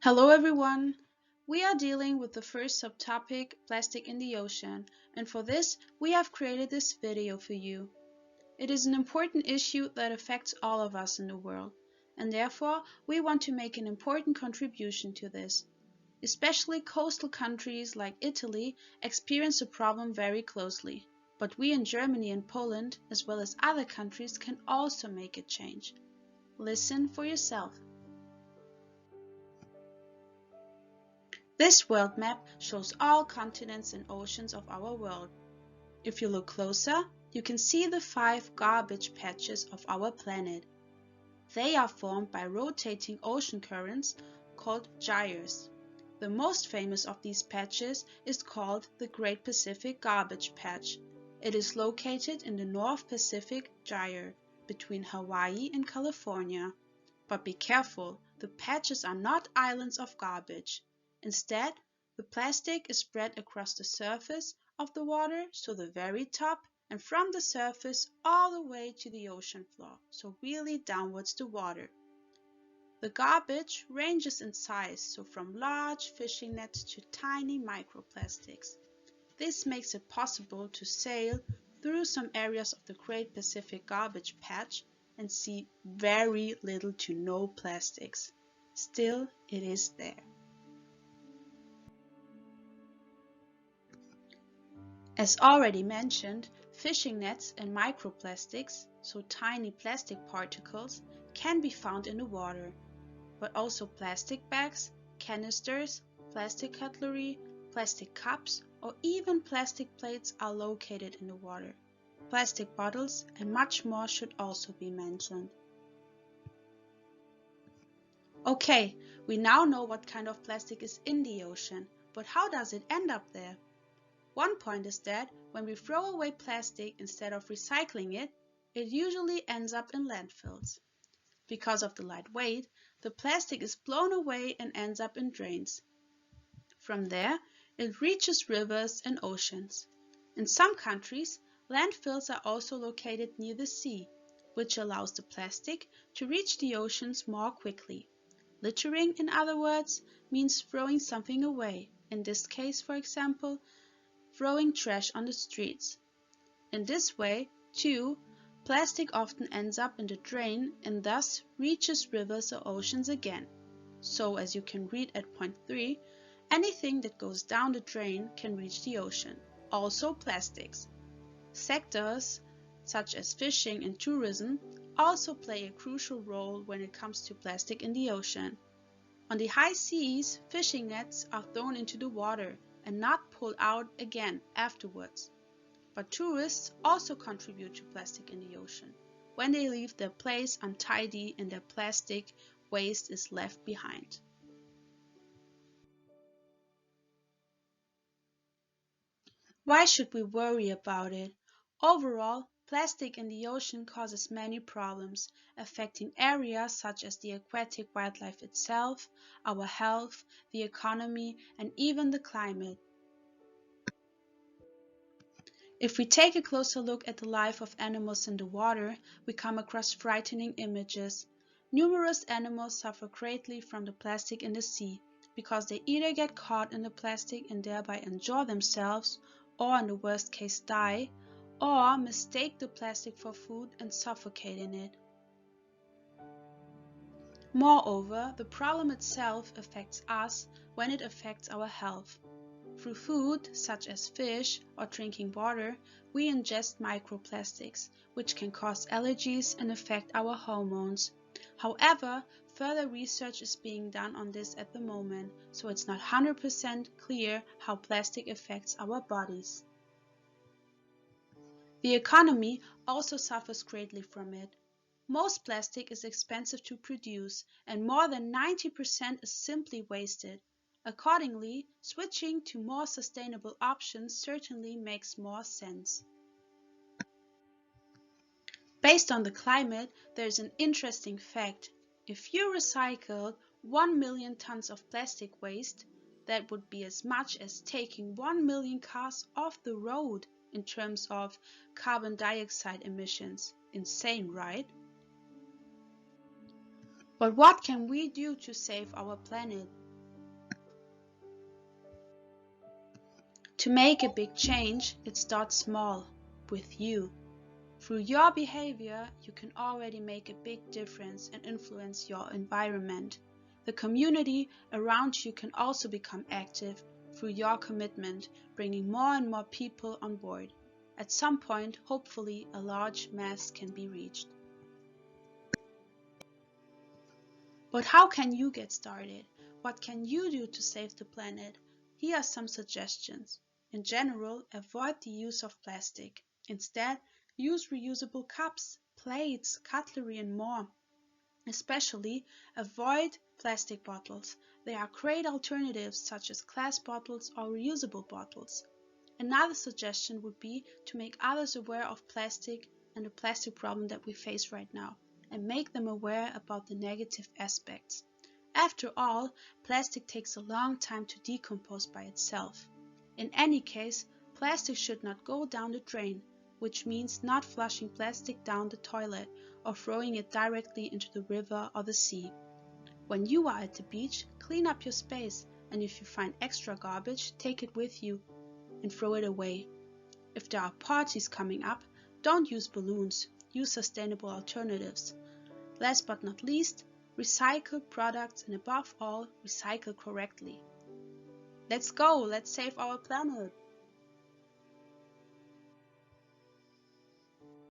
Hello everyone! We are dealing with the first subtopic, plastic in the ocean, and for this we have created this video for you. It is an important issue that affects all of us in the world, and therefore we want to make an important contribution to this. Especially coastal countries like Italy experience the problem very closely, but we in Germany and Poland, as well as other countries, can also make a change. Listen for yourself. This world map shows all continents and oceans of our world. If you look closer, you can see the 5 garbage patches of our planet. They are formed by rotating ocean currents called gyres. The most famous of these patches is called the Great Pacific Garbage Patch. It is located in the North Pacific Gyre between Hawaii and California. But be careful, the patches are not islands of garbage. Instead, the plastic is spread across the surface of the water, so the very top, and from the surface all the way to the ocean floor, so really downwards the water. The garbage ranges in size, so from large fishing nets to tiny microplastics. This makes it possible to sail through some areas of the Great Pacific Garbage Patch and see very little to no plastics. Still, it is there. As already mentioned, fishing nets and microplastics, so tiny plastic particles, can be found in the water, but also plastic bags, canisters, plastic cutlery, plastic cups, or even plastic plates are located in the water. Plastic bottles and much more should also be mentioned. Okay, we now know what kind of plastic is in the ocean, but how does it end up there? One point is that when we throw away plastic instead of recycling it, it usually ends up in landfills. Because of the light weight, the plastic is blown away and ends up in drains. From there, it reaches rivers and oceans. In some countries, landfills are also located near the sea, which allows the plastic to reach the oceans more quickly. Littering, in other words, means throwing something away. In this case, for example, throwing trash on the streets. In this way, too, plastic often ends up in the drain and thus reaches rivers or oceans again. So, as you can read at point 3, anything that goes down the drain can reach the ocean, also plastics. Sectors such as fishing and tourism also play a crucial role when it comes to plastic in the ocean. On the high seas, fishing nets are thrown into the water and not pulled out again afterwards. But tourists also contribute to plastic in the ocean when they leave their place untidy and their plastic waste is left behind. Why should we worry about it? Overall, plastic in the ocean causes many problems, affecting areas such as the aquatic wildlife itself, our health, the economy, and even the climate. If we take a closer look at the life of animals in the water, we come across frightening images. Numerous animals suffer greatly from the plastic in the sea, because they either get caught in the plastic and thereby injure themselves, or in the worst case die, or mistake the plastic for food and suffocate in it. Moreover, the problem itself affects us when it affects our health. Through food, such as fish or drinking water, we ingest microplastics, which can cause allergies and affect our hormones. However, further research is being done on this at the moment, so it's not 100% clear how plastic affects our bodies. The economy also suffers greatly from it. Most plastic is expensive to produce, and more than 90% is simply wasted. Accordingly, switching to more sustainable options certainly makes more sense. Based on the climate, there is an interesting fact. If you recycled 1 million tons of plastic waste, that would be as much as taking 1 million cars off the road in terms of carbon dioxide emissions. Insane, right? But what can we do to save our planet? To make a big change, it starts small, with you. Through your behavior, you can already make a big difference and influence your environment. The community around you can also become active through your commitment, bringing more and more people on board. At some point, hopefully, a large mass can be reached. But how can you get started? What can you do to save the planet? Here are some suggestions. In general, avoid the use of plastic. Instead, use reusable cups, plates, cutlery, and more. Especially, avoid plastic bottles. There are great alternatives such as glass bottles or reusable bottles. Another suggestion would be to make others aware of plastic and the plastic problem that we face right now, and make them aware about the negative aspects. After all, plastic takes a long time to decompose by itself. In any case, plastic should not go down the drain, which means not flushing plastic down the toilet or throwing it directly into the river or the sea. When you are at the beach, clean up your space, and if you find extra garbage, take it with you and throw it away. If there are parties coming up, don't use balloons, use sustainable alternatives. Last but not least, recycle products and above all, recycle correctly. Let's go, let's save our planet!